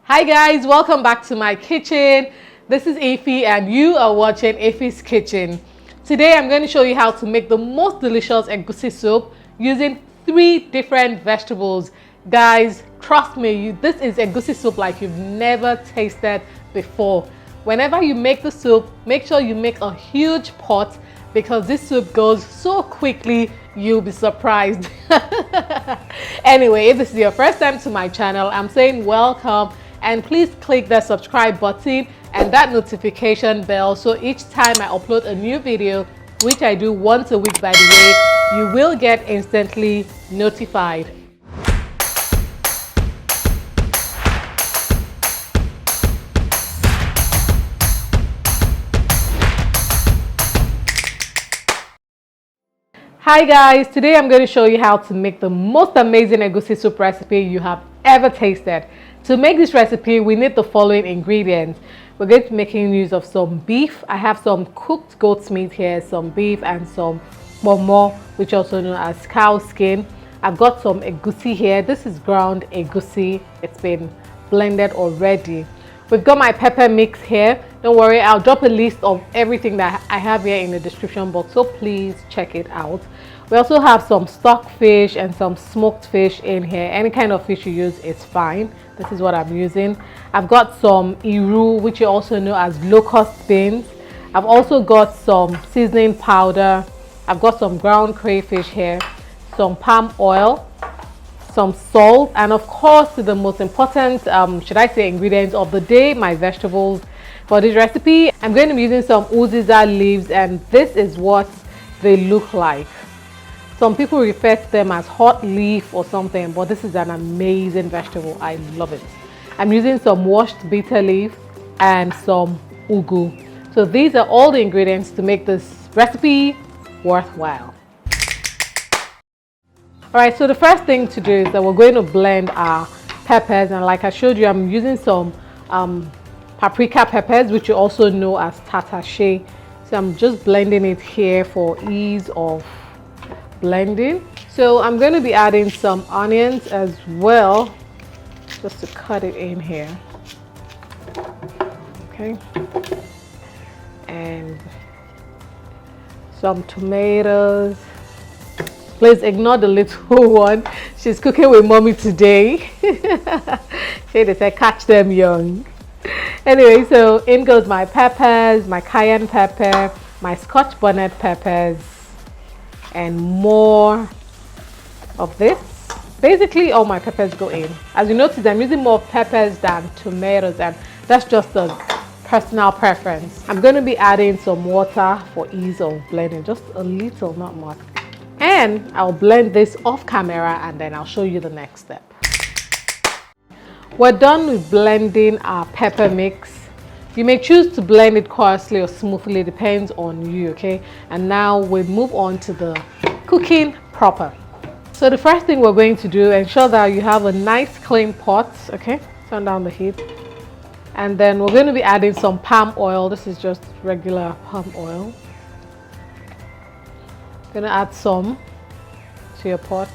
Hi guys, welcome back to my kitchen. This is Efi and you are watching Efi's Kitchen. Today I'm going to show you how to make the most delicious egusi soup using 3 different vegetables. Guys, trust me, this is egusi soup like you've never tasted before. Whenever you make the soup, make sure you make a huge pot because this soup goes so quickly, you'll be surprised. Anyway, if this is your first time to my channel, I'm saying welcome. And please click the subscribe button and that notification bell so each time I upload a new video, which I do once a week by the way, you will get instantly notified. Hi guys, today I'm going to show you how to make the most amazing egusi soup recipe you have ever tasted. To make this recipe, we need the following ingredients. We're going to be making use of some beef. I have some cooked goat's meat here, some beef and some kpomo, which also known as cow skin. I've got some egusi here. This is ground egusi. It's been blended already. We've got my pepper mix here. Don't worry, I'll drop a list of everything that I have here in the description box, so please check it out. We also have some stock fish and some smoked fish in here. Any kind of fish you use is fine. This is what I'm using. I've got some iru, which you also know as locust beans. I've also got some seasoning powder. I've got some ground crayfish here, some palm oil, some salt, and of course the most important should I say ingredients of the day, my vegetables. For this recipe I'm going to be using some uziza leaves, and this is what they look like. Some people refer to them as hot leaf or something, but this is an amazing vegetable. I love it. I'm using some washed bitter leaf and some ugu. So these are all the ingredients to make this recipe worthwhile. Alright, so the first thing to do is that we're going to blend our peppers, and like I showed you, I'm using some paprika peppers, which you also know as tatashe. So I'm just blending it here for ease of blending. So I'm going to be adding some onions as well, just to cut it in here. Okay, and some tomatoes. Please ignore the little one. She's cooking with mommy today. They said catch them young. Anyway, so in goes my peppers, my cayenne pepper, my scotch bonnet peppers, and more of this. Basically all my peppers go in. As you notice, I'm using more peppers than tomatoes, and that's just a personal preference. I'm going to be adding some water for ease of blending, just a little, not much. And I'll blend this off camera and then I'll show you the next step. We're done with blending our pepper mix. You may choose to blend it coarsely or smoothly, depends on you, okay? And now we move on to the cooking proper. So the first thing we're going to do, ensure that you have a nice clean pot, okay? Turn down the heat. And then we're going to be adding some palm oil. This is just regular palm oil. Gonna add some to your pot.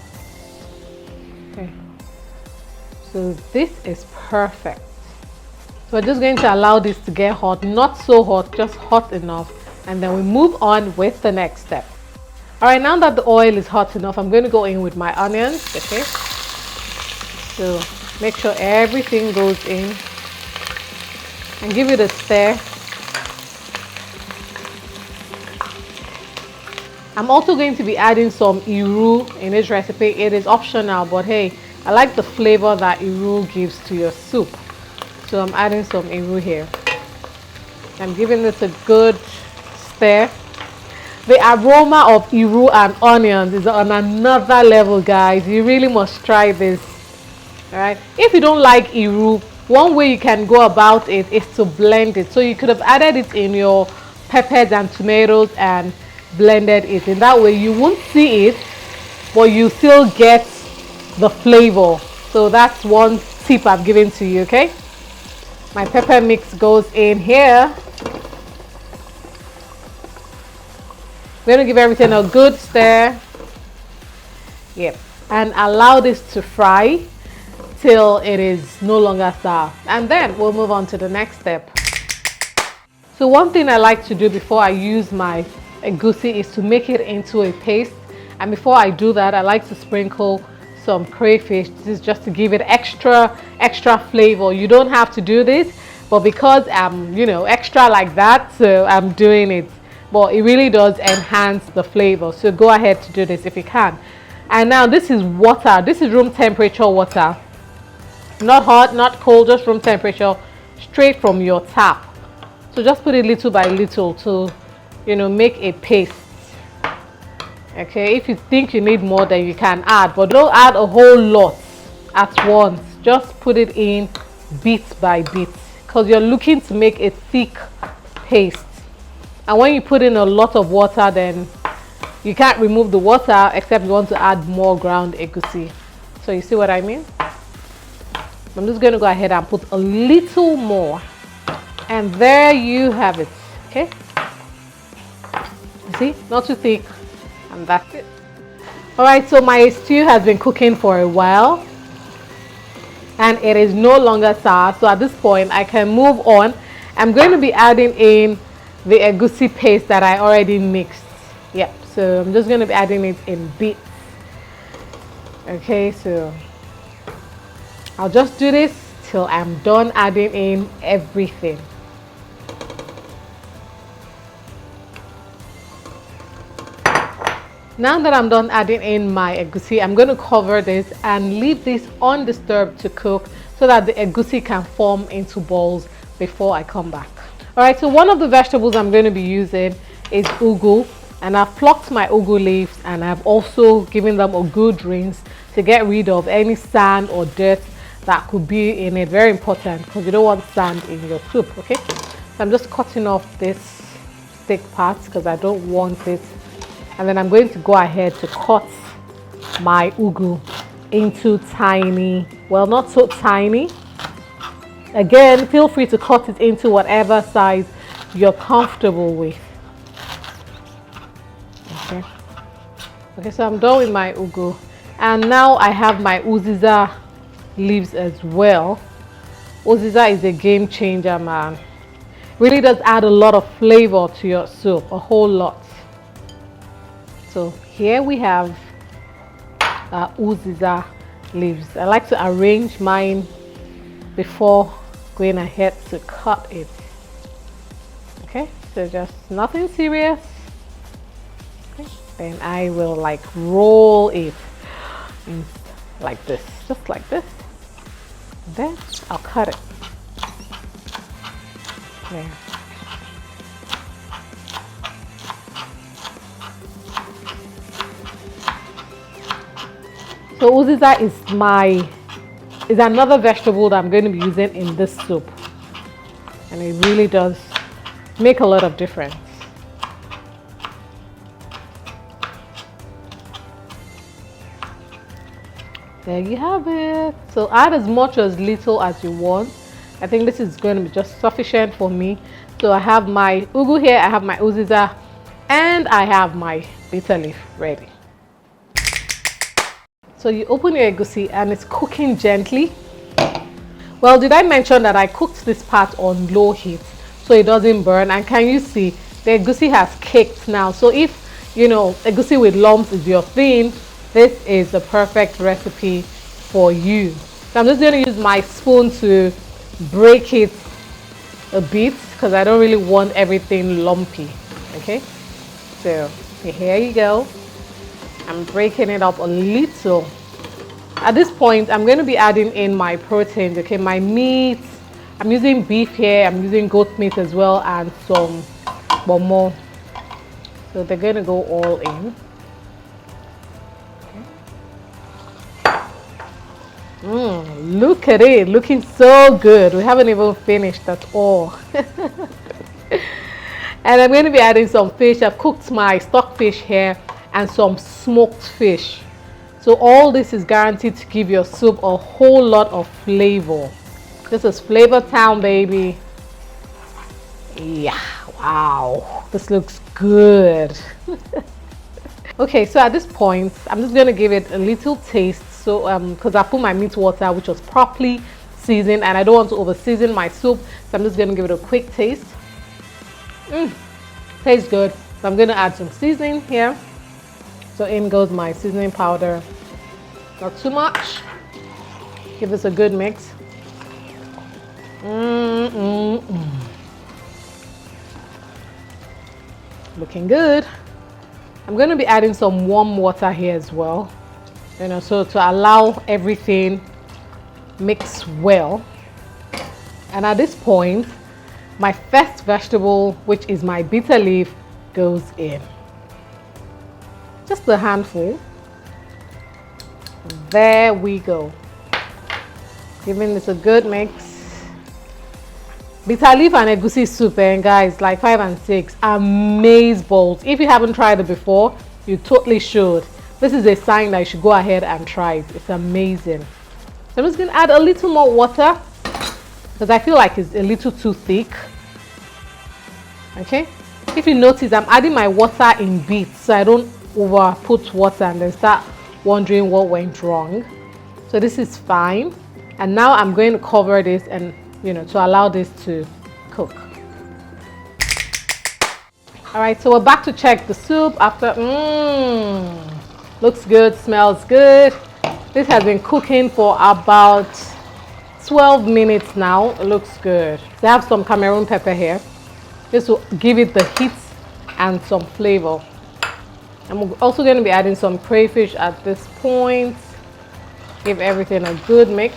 Okay, so this is perfect. So we're just going to allow this to get hot, not so hot, just hot enough, and then we move on with the next step. All right, now that the oil is hot enough, I'm going to go in with my onions. Okay, so make sure everything goes in and give it a stir. I'm also going to be adding some iru in this recipe. It is optional, but hey, I like the flavor that iru gives to your soup. So I'm adding some iru here. I'm giving this a good stir. The aroma of iru and onions is on another level, guys. You really must try this. All right. If you don't like iru, one way you can go about it is to blend it. So you could have added it in your peppers and tomatoes and blended it. In that way you won't see it, but you still get the flavor. So that's one tip I've given to you. Okay, my pepper mix goes in here. I'm going to give everything a good stir. Yep, and allow this to fry till it is no longer sour, and then we'll move on to the next step. So one thing I like to do before I use my egusi is to make it into a paste, and before I do that I like to sprinkle some crayfish. This is just to give it extra flavor. You don't have to do this, but because I'm extra like that, so I'm doing it. But it really does enhance the flavor, so go ahead to do this if you can. And now this is water. This is room temperature water, not hot, not cold, just room temperature, straight from your tap. So just put it little by little to make a paste. Okay, if you think you need more, then you can add, but don't add a whole lot at once. Just put it in bit by bit, because you're looking to make a thick paste. And when you put in a lot of water, then you can't remove the water except you want to add more ground egusi. So you see what I mean? I'm just going to go ahead and put a little more, and there you have it. Okay, you see, not too thick, and that's it. All right, so my stew has been cooking for a while and it is no longer sour, so at this point I can move on. I'm going to be adding in the egusi paste that I already mixed. Yep, so I'm just going to be adding it in bits. Okay, so I'll just do this till I'm done adding in everything. Now that I'm done adding in my egusi, I'm going to cover this and leave this undisturbed to cook so that the egusi can form into balls before I come back. Alright, so one of the vegetables I'm going to be using is ugu, and I've plucked my ugu leaves and I've also given them a good rinse to get rid of any sand or dirt that could be in it. Very important, because you don't want sand in your soup. Okay, so I'm just cutting off this stick parts because I don't want it. And then I'm going to go ahead to cut my ugu into tiny, well, not so tiny. Again, feel free to cut it into whatever size you're comfortable with. Okay, so I'm done with my ugu. And now I have my uziza leaves as well. Uziza is a game changer, man. Really does add a lot of flavor to your soup, a whole lot. So here we have uziza leaves. I like to arrange mine before going ahead to cut it. Okay, so just nothing serious. Okay, then I will like roll it like this, just like this. Then I'll cut it. There. So uziza is another vegetable that I'm going to be using in this soup, and it really does make a lot of difference. There you have it. So add as much or as little as you want. I think this is going to be just sufficient for me. So I have my ugu here, I have my uziza, and I have my bitter leaf ready. So you open your egusi and it's cooking gently. Well, did I mention that I cooked this part on low heat so it doesn't burn? And can you see the egusi has caked now? So if egusi with lumps is your thing, this is the perfect recipe for you. So I'm just going to use my spoon to break it a bit because I don't really want everything lumpy. Okay, so here you go. I'm breaking it up a little. At this point, I'm going to be adding in my proteins. Okay, my meat. I'm using beef here. I'm using goat meat as well, and some kpomo. So they're going to go all in. Look at it, looking so good. We haven't even finished at all. And I'm going to be adding some fish. I've cooked my stockfish here and some smoked fish. So all this is guaranteed to give your soup a whole lot of flavor. This is Flavor Town, baby. Yeah, wow, this looks good. Okay, so at this point, I'm just going to give it a little taste so because I put my meat water, which was properly seasoned, and I don't want to over season my soup, so I'm just going to give it a quick taste. Tastes good. So I'm going to add some seasoning here. So in goes my seasoning powder. Not too much. Give this a good mix. Looking good. I'm going to be adding some warm water here as well, you know, so to allow everything mix well. And at this point, my first vegetable, which is my bitter leaf, goes in. Just a handful. There we go. Giving this a good mix. Bitter leaf and egusi soup, and guys, like 5 and 6, amaze balls. If you haven't tried it before, you totally should. This is a sign that you should go ahead and try it. It's amazing. So I'm just going to add a little more water because I feel like it's a little too thick. Okay, if you notice, I'm adding my water in bits so I don't over put water and then start wondering what went wrong. So this is fine. And now I'm going to cover this and, you know, to allow this to cook. All right, so we're back to check the soup after. Looks good, smells good. This has been cooking for about 12 minutes now. It looks good. So I have some Cameroon pepper here, just to give it the heat and some flavor. I'm also going to be adding some crayfish at this point. Give everything a good mix.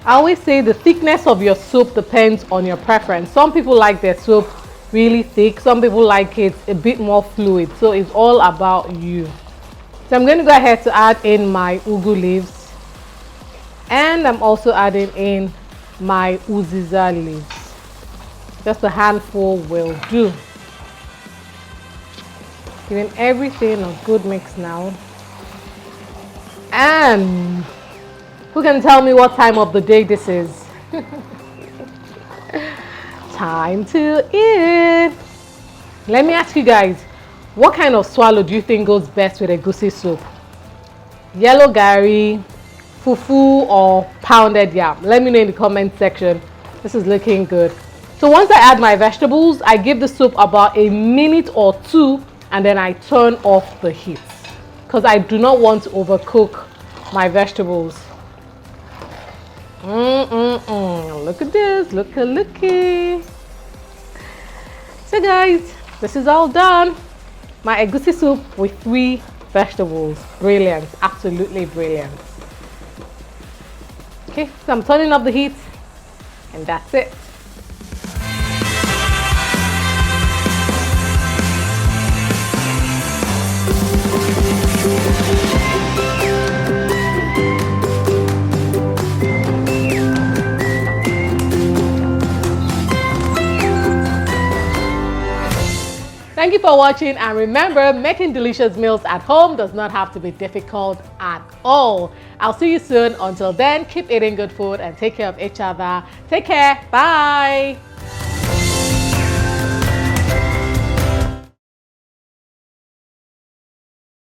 I always say the thickness of your soup depends on your preference. Some people like their soup really thick. Some people like it a bit more fluid. So it's all about you. So I'm going to go ahead to add in my ugu leaves. And I'm also adding in my uziza leaves. Just a handful will do. Giving everything a good mix now. And who can tell me what time of the day this is? Time to eat. Let me ask you guys, what kind of swallow do you think goes best with egusi soup? Yellow gari, fufu, or pounded yam? Let me know in the comment section. This is looking good. So once I add my vegetables, I give the soup about a minute or two, and then I turn off the heat because I do not want to overcook my vegetables. Look at this, looky. So guys, this is all done. My egusi soup with 3 vegetables. Brilliant, absolutely brilliant. Okay, so I'm turning off the heat and that's it. Thank you for watching, and remember, making delicious meals at home does not have to be difficult at all. I'll see you soon. Until then, keep eating good food and take care of each other. Take care. Bye.